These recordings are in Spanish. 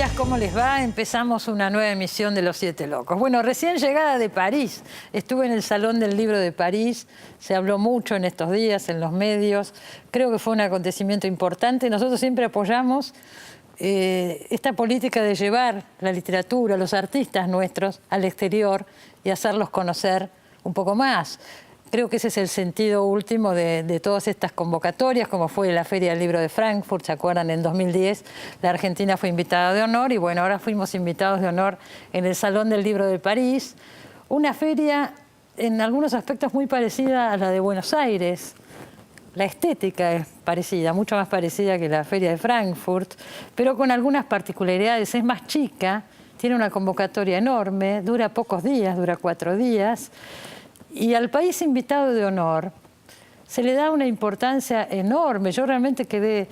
días, ¿cómo les va? Empezamos una nueva emisión de Los Siete Locos. Bueno, recién llegada de París, estuve en el Salón del Libro de París, se habló mucho en estos días en los medios, creo que fue un acontecimiento importante. Nosotros siempre apoyamos esta política de llevar la literatura, los artistas nuestros al exterior y hacerlos conocer un poco más. Creo que ese es el sentido último de todas estas convocatorias, como fue la Feria del Libro de Frankfurt. ¿Se acuerdan? En 2010 la Argentina fue invitada de honor y bueno, ahora fuimos invitados de honor en el Salón del Libro de París. Una feria en algunos aspectos muy parecida a la de Buenos Aires. La estética es parecida, mucho más parecida que la Feria de Frankfurt, pero con algunas particularidades. Es más chica, tiene una convocatoria enorme, dura pocos días, dura 4 días. Y al país invitado de honor se le da una importancia enorme. Yo realmente quedé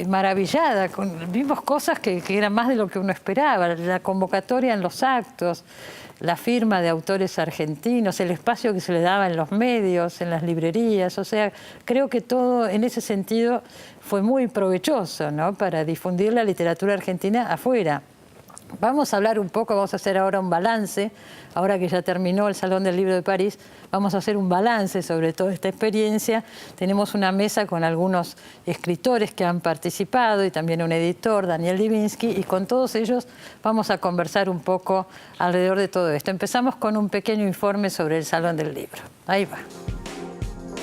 maravillada. Vimos cosas que eran más de lo que uno esperaba. La convocatoria en los actos, la firma de autores argentinos, el espacio que se le daba en los medios, en las librerías. O sea, creo que todo en ese sentido fue muy provechoso, ¿no?, para difundir la literatura argentina afuera. Vamos a hablar un poco, vamos a hacer ahora un balance, ahora que ya terminó el Salón del Libro de París, vamos a hacer un balance sobre toda esta experiencia. Tenemos una mesa con algunos escritores que han participado y también un editor, Daniel Divinsky, y con todos ellos vamos a conversar un poco alrededor de todo esto. Empezamos con un pequeño informe sobre el Salón del Libro. Ahí va.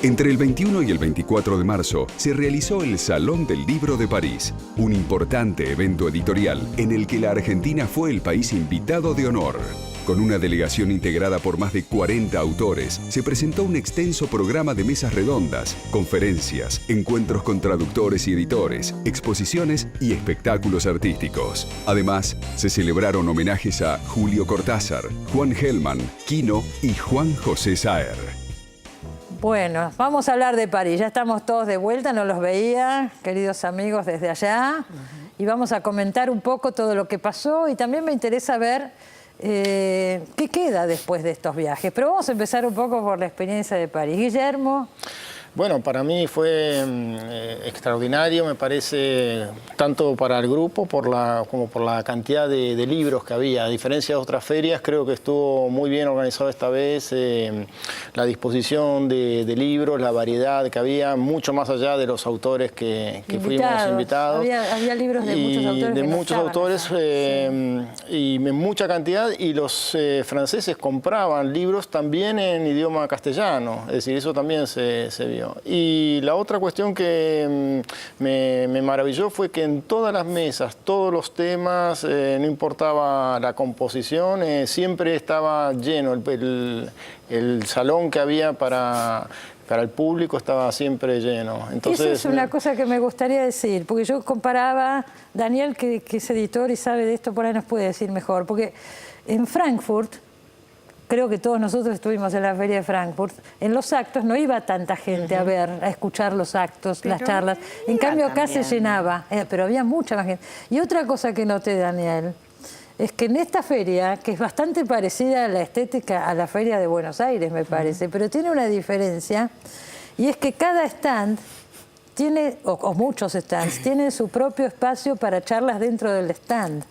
Entre el 21 y el 24 de marzo se realizó el Salón del Libro de París, un importante evento editorial en el que la Argentina fue el país invitado de honor. Con una delegación integrada por más de 40 autores, se presentó un extenso programa de mesas redondas, conferencias, encuentros con traductores y editores, exposiciones y espectáculos artísticos. Además, se celebraron homenajes a Julio Cortázar, Juan Gelman, Quino y Juan José Saer. Bueno, vamos a hablar de París. Ya estamos todos de vuelta, no los veía, queridos amigos, desde allá. Y vamos a comentar un poco todo lo que pasó y también me interesa ver qué queda después de estos viajes. Pero vamos a empezar un poco por la experiencia de París. Guillermo. Bueno, para mí fue extraordinario, me parece, tanto para el grupo como por la cantidad de libros que había. A diferencia de otras ferias, creo que estuvo muy bien organizado esta vez, la disposición de libros, la variedad que había, mucho más allá de los autores que fuimos invitados. Había libros de muchos autores. De muchos autores y en mucha cantidad, y los franceses compraban libros también en idioma castellano, es decir, eso también se vio. Y la otra cuestión que me maravilló fue que en todas las mesas, todos los temas, no importaba la composición, siempre estaba lleno. El salón que había para el público estaba siempre lleno. Entonces, esa es una cosa que me gustaría decir, porque yo comparaba, Daniel, que es editor y sabe de esto, por ahí nos puede decir mejor, porque en Frankfurt, creo que todos nosotros estuvimos en la Feria de Frankfurt, en los actos no iba tanta gente a ver, a escuchar los actos, las charlas. En cambio acá se llenaba, pero había mucha más gente. Y otra cosa que noté, Daniel, es que en esta feria, que es bastante parecida a la estética a la Feria de Buenos Aires, me parece, pero tiene una diferencia, y es que cada stand tiene, o muchos stands, tienen su propio espacio para charlas dentro del stand.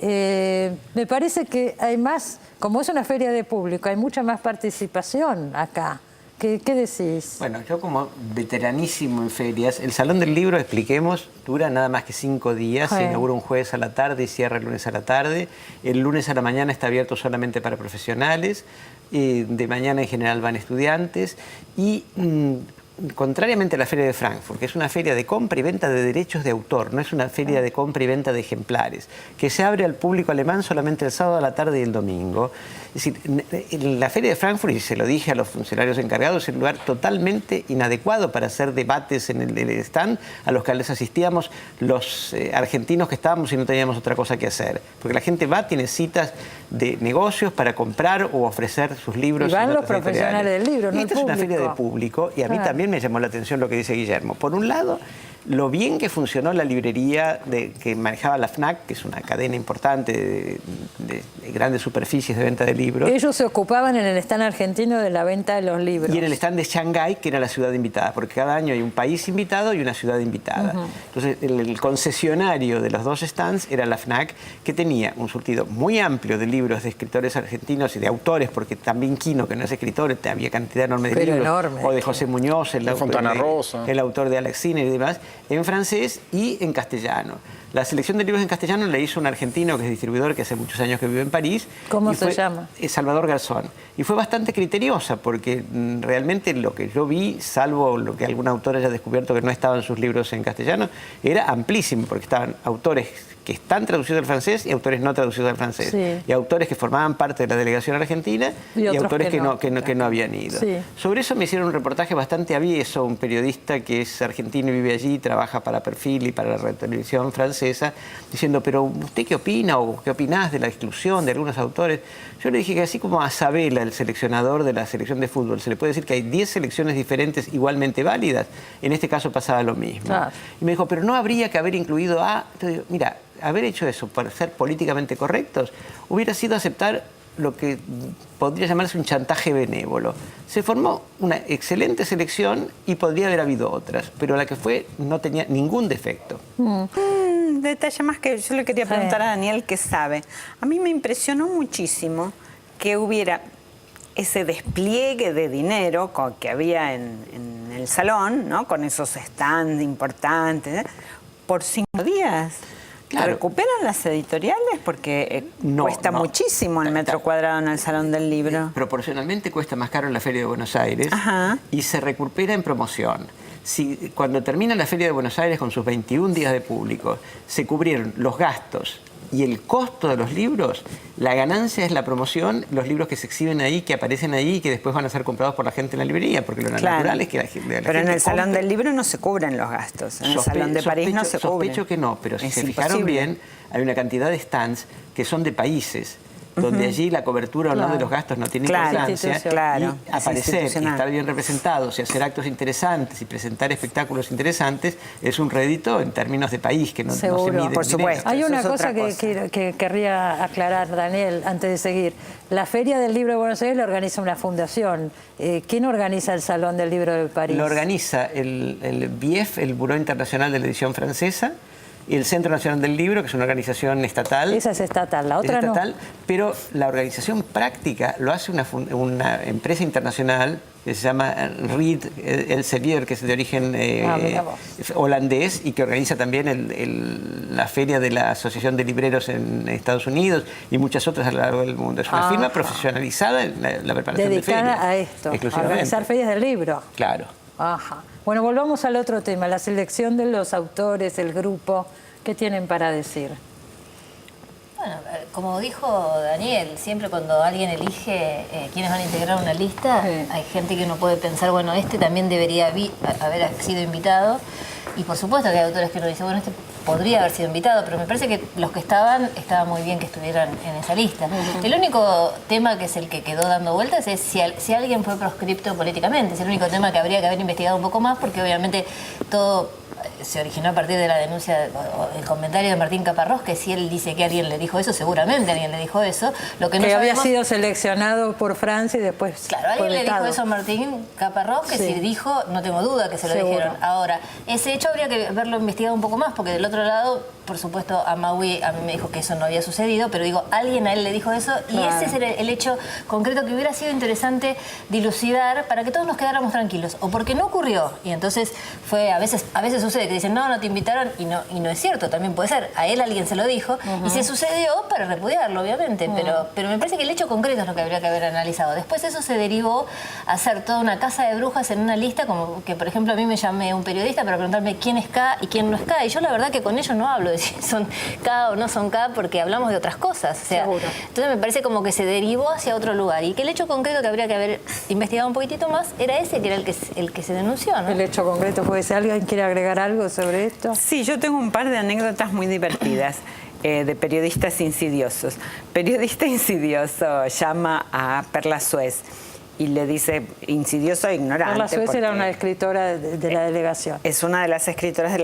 Me parece que hay más, como es una feria de público, hay mucha más participación acá. ¿Qué decís? Bueno, yo como veteranísimo en ferias, el Salón del Libro, expliquemos, dura nada más que 5 días, se inaugura un jueves a la tarde y cierra el lunes a la tarde. El lunes a la mañana está abierto solamente para profesionales, de mañana en general van estudiantes y contrariamente a la Feria de Frankfurt, que es una feria de compra y venta de derechos de autor, no es una feria de compra y venta de ejemplares, que se abre al público alemán solamente el sábado a la tarde y el domingo. Es decir, en la Feria de Frankfurt, y se lo dije a los funcionarios encargados, es un lugar totalmente inadecuado para hacer debates en el stand a los que les asistíamos los argentinos que estábamos y no teníamos otra cosa que hacer. Porque la gente va, tiene citas de negocios para comprar o ofrecer sus libros. Y van los profesionales del libro, no el público. Esta es una feria de público y a mí también me llamó la atención lo que dice Guillermo. Por un lado, lo bien que funcionó la librería que manejaba la FNAC, que es una cadena importante de grandes superficies de venta de libros. Ellos se ocupaban en el stand argentino de la venta de los libros. Y en el stand de Shanghái, que era la ciudad invitada, porque cada año hay un país invitado y una ciudad invitada. Entonces, el concesionario de los dos stands era la FNAC, que tenía un surtido muy amplio de libros de escritores argentinos y de autores, porque también Quino, que no es escritor, había cantidad enorme de Pero libros. enorme. O de José Muñoz, el autor de Alex Sinner y demás, en francés y en castellano. La selección de libros en castellano la hizo un argentino que es distribuidor, que hace muchos años que vive en París. ¿Cómo se llama? Salvador Garzón. Y fue bastante criteriosa, porque realmente lo que yo vi, salvo lo que algún autor haya descubierto que no estaban sus libros en castellano, era amplísimo, porque estaban autores que están traducidos al francés y autores no traducidos al francés. Sí. Y autores que formaban parte de la delegación argentina y autores que no habían ido. Sí. Sobre eso me hicieron un reportaje bastante avieso, un periodista que es argentino y vive allí, trabaja para Perfil y para la televisión francesa, diciendo, pero ¿usted qué opina o qué opinás de la exclusión de algunos autores? Yo le dije que así como a Sabela, el seleccionador de la selección de fútbol, se le puede decir que hay 10 selecciones diferentes igualmente válidas, en este caso pasaba lo mismo. Claro. Y me dijo, pero no habría que haber incluido a... Entonces digo, mira, haber hecho eso para ser políticamente correctos hubiera sido aceptar lo que podría llamarse un chantaje benévolo. Se formó una excelente selección y podría haber habido otras, pero la que fue no tenía ningún defecto. Un detalle más que yo le quería preguntar a Daniel, que sabe. A mí me impresionó muchísimo que hubiera ese despliegue de dinero que había en el salón, ¿no? Con esos stands importantes, por 5 días. Claro. ¿Recuperan las editoriales? Porque cuesta no. muchísimo el metro cuadrado en el Salón del Libro. Proporcionalmente cuesta más caro en la Feria de Buenos Aires. Ajá. Y se recupera en promoción. Si cuando termina la Feria de Buenos Aires con sus 21 días de público, se cubrieron los gastos y el costo de los libros, la ganancia es la promoción, los libros que se exhiben ahí, que aparecen ahí y que después van a ser comprados por la gente en la librería, porque lo natural es que la gente... Pero en el Salón del Libro no se cubren los gastos, en el Salón de París no se cubren. Sospecho que no, pero si se fijaron bien, hay una cantidad de stands que son de países, donde allí la cobertura o no de los gastos no tiene importancia. Claro, y aparecer y estar bien representados y hacer actos interesantes y presentar espectáculos interesantes es un rédito en términos de país que no se mide. Por supuesto. Hay una cosa que querría aclarar, Daniel, antes de seguir. La Feria del Libro de Buenos Aires la organiza una fundación. ¿Quién organiza el Salón del Libro de París? Lo organiza el BIEF, el Buró Internacional de la Edición Francesa, y el Centro Nacional del Libro, que es una organización estatal. Esa es estatal, la otra es estatal, no. Pero la organización práctica lo hace una empresa internacional que se llama Reed Elsevier, que es de origen holandés y que organiza también la feria de la Asociación de Libreros en Estados Unidos y muchas otras a lo largo del mundo. Es una firma profesionalizada en la preparación de ferias. Dedicada a esto, a organizar ferias del libro. Claro. Ajá. Bueno, volvamos al otro tema, la selección de los autores, el grupo. ¿Qué tienen para decir? Bueno, como dijo Daniel, siempre cuando alguien elige quiénes van a integrar una lista, hay gente que uno puede pensar, bueno, este también debería haber sido invitado. Y por supuesto que hay autores que uno dice, bueno, este podría haber sido invitado, pero me parece que los que estaba muy bien que estuvieran en esa lista. El único tema que es el que quedó dando vueltas es si alguien fue proscripto políticamente. Es el único tema que habría que haber investigado un poco más, porque obviamente todo se originó a partir de la denuncia o el comentario de Martín Caparrós, que si él dice que alguien le dijo eso, seguramente alguien le dijo eso. Lo que no había sabemos, sido seleccionado por Francia y después claro, alguien le dijo eso a Martín Caparrós, que si dijo, no tengo duda que se lo dijeron. Ahora, ese hecho habría que haberlo investigado un poco más, porque del otro lado, por supuesto, Amaui a mí me dijo que eso no había sucedido, pero digo, alguien a él le dijo eso, y ese es el hecho concreto que hubiera sido interesante dilucidar para que todos nos quedáramos tranquilos, o porque no ocurrió, y entonces fue, a veces sucede que dicen, no te invitaron, y no es cierto, también puede ser, a él alguien se lo dijo, y se sucedió para repudiarlo, obviamente, pero me parece que el hecho concreto es lo que habría que haber analizado. Después eso se derivó a hacer toda una casa de brujas en una lista, como que, por ejemplo, a mí me llamé un periodista para preguntarme quién es K y quién no es K, y yo la verdad que con ellos no hablo de si son K o no son K, porque hablamos de otras cosas, o sea, entonces me parece como que se derivó hacia otro lugar, y que el hecho concreto que habría que haber investigado un poquitito más era ese, que era el que se denunció, ¿no? El hecho concreto fue ese. ¿Alguien quiere agregar algo sobre esto? Sí, yo tengo un par de anécdotas muy divertidas de periodistas insidiosos. Periodista insidioso llama a Perla Suez y le dice insidioso e ignorante. Perla Suez era porque una escritora de la delegación. es una de las escritoras de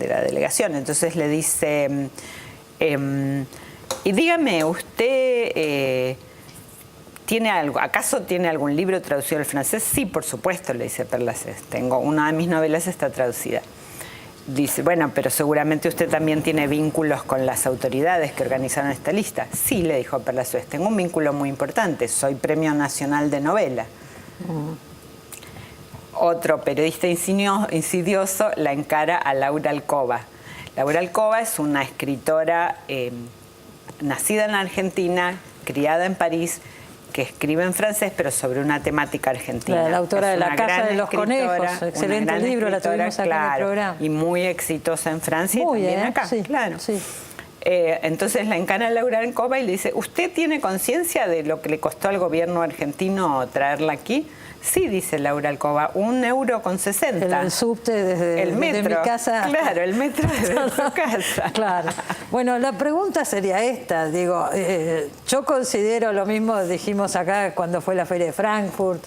la delegación. Entonces le dice, y dígame, ¿usted acaso tiene algún libro traducido al francés? Sí, por supuesto, le dice Perla Suez. Una de mis novelas está traducida. Dice, bueno, pero seguramente usted también tiene vínculos con las autoridades que organizaron esta lista. Sí, le dijo Perla Suez, tengo un vínculo muy importante, soy Premio Nacional de Novela. Otro periodista insidioso la encara a Laura Alcoba. Laura Alcoba es una escritora nacida en la Argentina, criada en París, que escribe en francés, pero sobre una temática argentina. La autora de La Casa de los Conejos, excelente libro, la tuvimos acá en el programa. Y muy exitosa en Francia muy y también bien, acá, sí, claro. Sí. Entonces la encara Laura Alcoba y le dice, ¿usted tiene conciencia de lo que le costó al gobierno argentino traerla aquí? Sí, dice Laura Alcoba, 1,60 €. El subte desde mi casa. Claro, el metro desde su casa. Claro. Bueno, la pregunta sería esta. Digo, yo considero lo mismo, dijimos acá cuando fue la Feria de Frankfurt,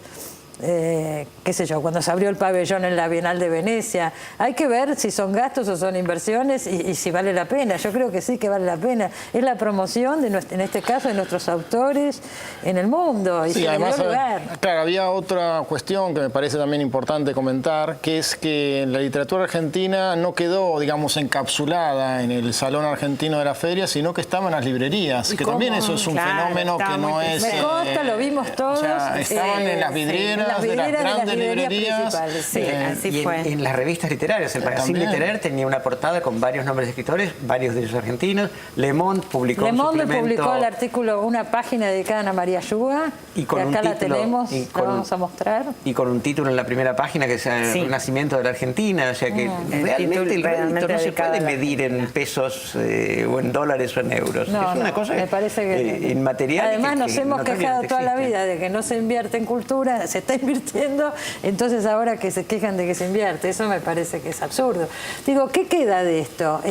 qué sé yo, cuando se abrió el pabellón en la Bienal de Venecia. Hay que ver si son gastos o son inversiones y si vale la pena. Yo creo que sí que vale la pena. Es la promoción, en este caso, de nuestros autores en el mundo. Y sí, se además, le dio lugar. claro, había otra cuestión que me parece también importante comentar, que es que la literatura argentina no quedó, digamos, encapsulada en el Salón Argentino de la Feria, sino que estaba en las librerías, que también eso es un fenómeno que no es... Me consta, lo vimos todos. O sea, estaban en las vidrieras, de las grandes librerías. Sí, así fue. En las revistas literarias, el Magazine Literaire tenía una portada con varios nombres de escritores, varios de ellos argentinos. Le Monde publicó Le Monde suplemento, publicó el artículo, una página dedicada a Ana María Yuga, y con que acá un la título, tenemos, la vamos a mostrar. Y con un título en la primera página que es el Renacimiento de la Argentina. O sea que realmente el rédito no se puede medir en pesos o en dólares o en euros. No, es una cosa me parece que inmaterial. Además nos hemos quejado toda la existe. vida de que no se invierte en cultura, se está invirtiendo, entonces ahora que se quejan de que se invierte, eso me parece que es absurdo. Digo, ¿qué queda de esto?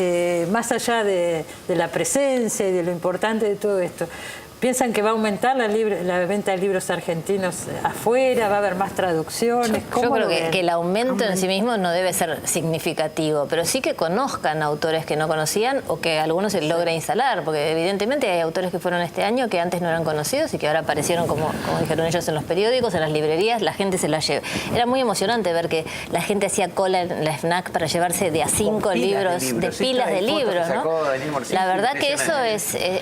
Más allá de la presencia y de lo importante de todo esto, ¿piensan que va a aumentar la venta de libros argentinos afuera? ¿Va a haber más traducciones? Yo creo que el aumento en sí mismo no debe ser significativo, pero sí que conozcan autores que no conocían o que algunos se logre instalar, porque evidentemente hay autores que fueron este año que antes no eran conocidos y que ahora aparecieron, como dijeron ellos, en los periódicos, en las librerías, la gente se las lleva. Era muy emocionante ver que la gente hacía cola en la FNAC para llevarse de a 5 libros, de pilas de libros, ¿no? La verdad que eso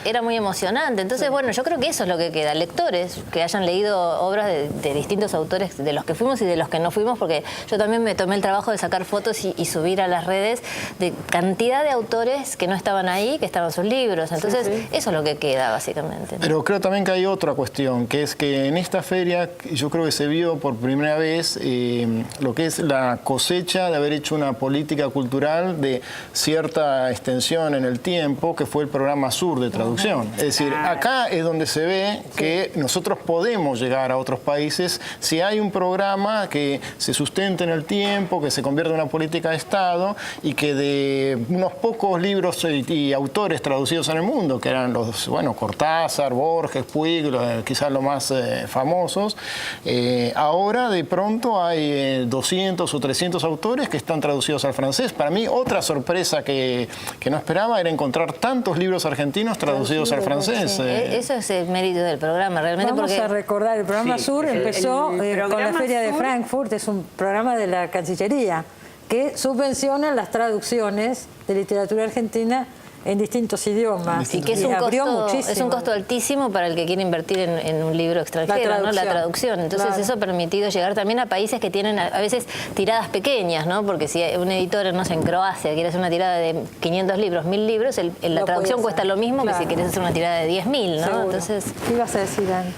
era muy emocionante. Entonces, bueno, yo creo que eso es lo que queda. Lectores que hayan leído obras de distintos autores, de los que fuimos y de los que no fuimos, porque yo también me tomé el trabajo de sacar fotos y subir a las redes de cantidad de autores que no estaban ahí, que estaban sus libros. Entonces, eso es lo que queda, básicamente, ¿no? Pero creo también que hay otra cuestión, que es que en esta feria yo creo que se vio por primera vez lo que es la cosecha de haber hecho una política cultural de cierta extensión en el tiempo, que fue el programa Sur de traducción. Es decir, acá es donde se ve que nosotros podemos llegar a otros países si hay un programa que se sustente en el tiempo, que se convierta en una política de Estado y que de unos pocos libros y autores traducidos en el mundo, que eran los, Cortázar, Borges, Puig, quizás los más famosos, ahora de pronto hay 200 o 300 autores que están traducidos al francés. Para mí, otra sorpresa que no esperaba era encontrar tantos libros argentinos traducidos al francés. Sí. Eso es el mérito del programa, realmente. Vamos a recordar, el programa Sur empezó con la Feria de Frankfurt, es un programa de la Cancillería que subvenciona las traducciones de literatura argentina en distintos idiomas. Y que es un costo altísimo para el que quiere invertir en un libro extranjero, ¿no? La traducción. Entonces eso ha permitido llegar también a países que tienen a veces tiradas pequeñas, ¿no? Porque si un editor, no sé, en Croacia quiere hacer una tirada de 500 libros, 1000 libros, la traducción cuesta lo mismo que si quieres hacer una tirada de 10.000, ¿no? Seguro. Entonces, ¿Qué ibas a decir, Dani?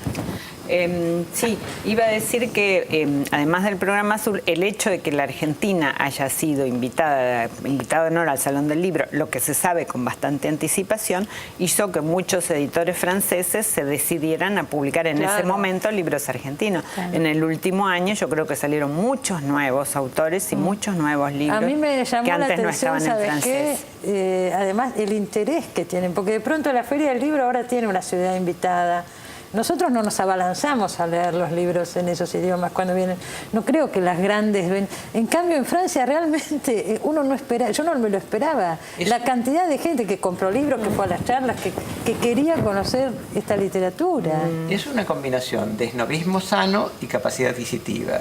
Sí, iba a decir que además del programa Sur, el hecho de que la Argentina haya sido invitada de honor al Salón del Libro, lo que se sabe con bastante anticipación, hizo que muchos editores franceses se decidieran a publicar en ese momento libros argentinos. En el último año yo creo que salieron muchos nuevos autores y muchos nuevos libros a mí me llamó que antes la no atención, estaban en ¿sabes francés. qué? Además, el interés que tienen, porque de pronto la Feria del Libro ahora tiene una ciudad invitada, nosotros no nos abalanzamos a leer los libros en esos idiomas cuando vienen. No creo que las grandes ven. En cambio, en Francia realmente uno no espera, yo no me lo esperaba. La cantidad de gente que compró libros, que fue a las charlas, que quería conocer esta literatura. Es una combinación de esnobismo sano y capacidad adquisitiva.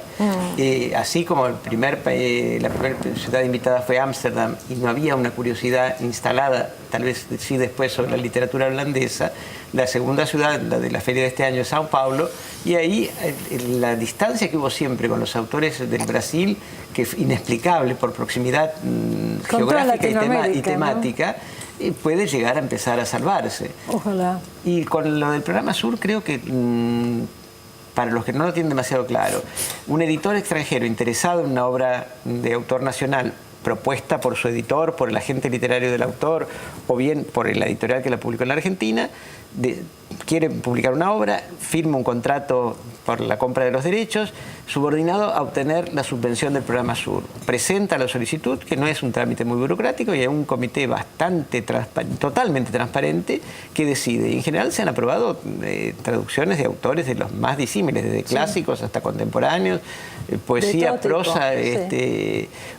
Así como la primera ciudad invitada fue Ámsterdam y no había una curiosidad instalada, tal vez sí después, sobre la literatura holandesa, la segunda ciudad, la de la feria de este año, es Sao Paulo, y ahí la distancia que hubo siempre con los autores del Brasil, que es inexplicable por proximidad geográfica y temática, ¿no? Puede llegar a empezar a salvarse. Ojalá. Y con lo del programa Sur creo que, para los que no lo tienen demasiado claro, un editor extranjero interesado en una obra de autor nacional propuesta por su editor, por el agente literario del autor o bien por la editorial que la publicó en la Argentina, quiere publicar una obra, firma un contrato por la compra de los derechos, subordinado a obtener la subvención del programa Sur. Presenta la solicitud, que no es un trámite muy burocrático, y hay un comité totalmente transparente que decide. Y en general se han aprobado traducciones de autores de los más disímiles, desde clásicos hasta contemporáneos, poesía, prosa,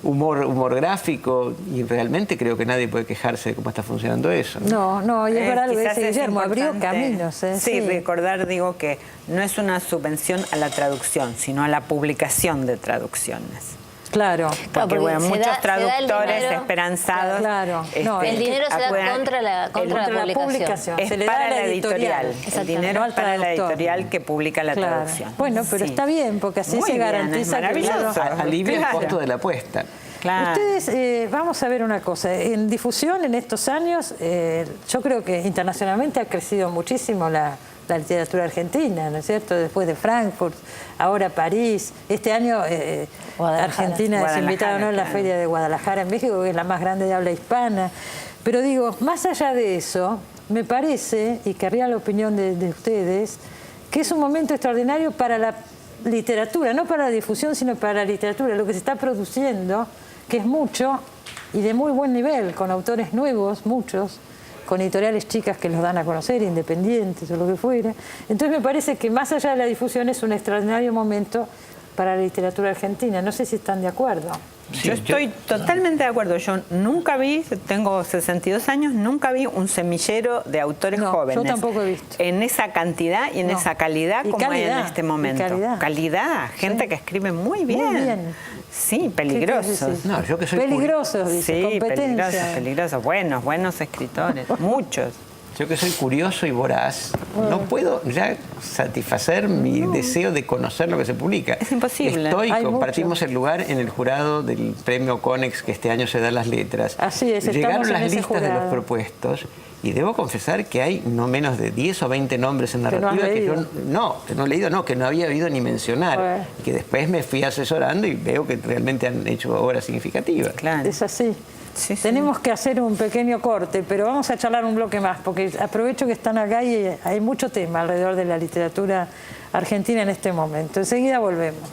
humor gráfico, y realmente creo que nadie puede quejarse de cómo está funcionando eso. No, y es verdad lo que dice Guillermo, abrió caminos. Sí, recordar, digo, que no es una subvención a la traducción, sino a la publicación de traducciones. Claro. Porque bueno, muchos traductores esperanzados. Claro. El dinero se da contra la publicación. Es Se le para da a la editorial. El dinero es para la editorial que publica la traducción. Bueno, pero está bien, porque así Muy se bien, garantiza es maravilloso. Alivia el costo de la apuesta. Claro. Ustedes, vamos a ver una cosa, en difusión en estos años, yo creo que internacionalmente ha crecido muchísimo la literatura argentina, ¿no es cierto? Después de Frankfurt, ahora París, este año Argentina es invitada, ¿no?, en la Feria de Guadalajara en México, que es la más grande de habla hispana. Pero digo, más allá de eso, me parece, y querría la opinión de ustedes, que es un momento extraordinario para la literatura, no para la difusión, sino para la literatura, lo que se está produciendo, que es mucho y de muy buen nivel, con autores nuevos, muchos, con editoriales chicas que los dan a conocer, independientes o lo que fuera. Entonces me parece que más allá de la difusión es un extraordinario momento para la literatura argentina. No sé si están de acuerdo. Sí, yo estoy totalmente de acuerdo. Yo nunca vi, tengo 62 años, nunca vi un semillero de autores jóvenes. Yo tampoco he visto. En esa cantidad y en esa calidad como hay en este momento. Calidad, gente que escribe muy bien. Muy bien. Sí, peligrosos. No, yo que soy peligrosos, dice, sí, competencia. peligrosos. Buenos escritores, muchos. Yo que soy curioso y voraz, no puedo ya satisfacer mi deseo de conocer lo que se publica. Es imposible. Compartimos el lugar en el jurado del premio Conex que este año se da a las letras. Así es, llegaron las listas de los propuestos y debo confesar que hay no menos de 10 o 20 nombres en narrativa que yo no he leído, que no había oído ni mencionar. Y que después me fui asesorando y veo que realmente han hecho obras significativas. Claro. Es así. Sí. Tenemos que hacer un pequeño corte, pero vamos a charlar un bloque más, porque aprovecho que están acá y hay mucho tema alrededor de la literatura argentina en este momento. Enseguida volvemos.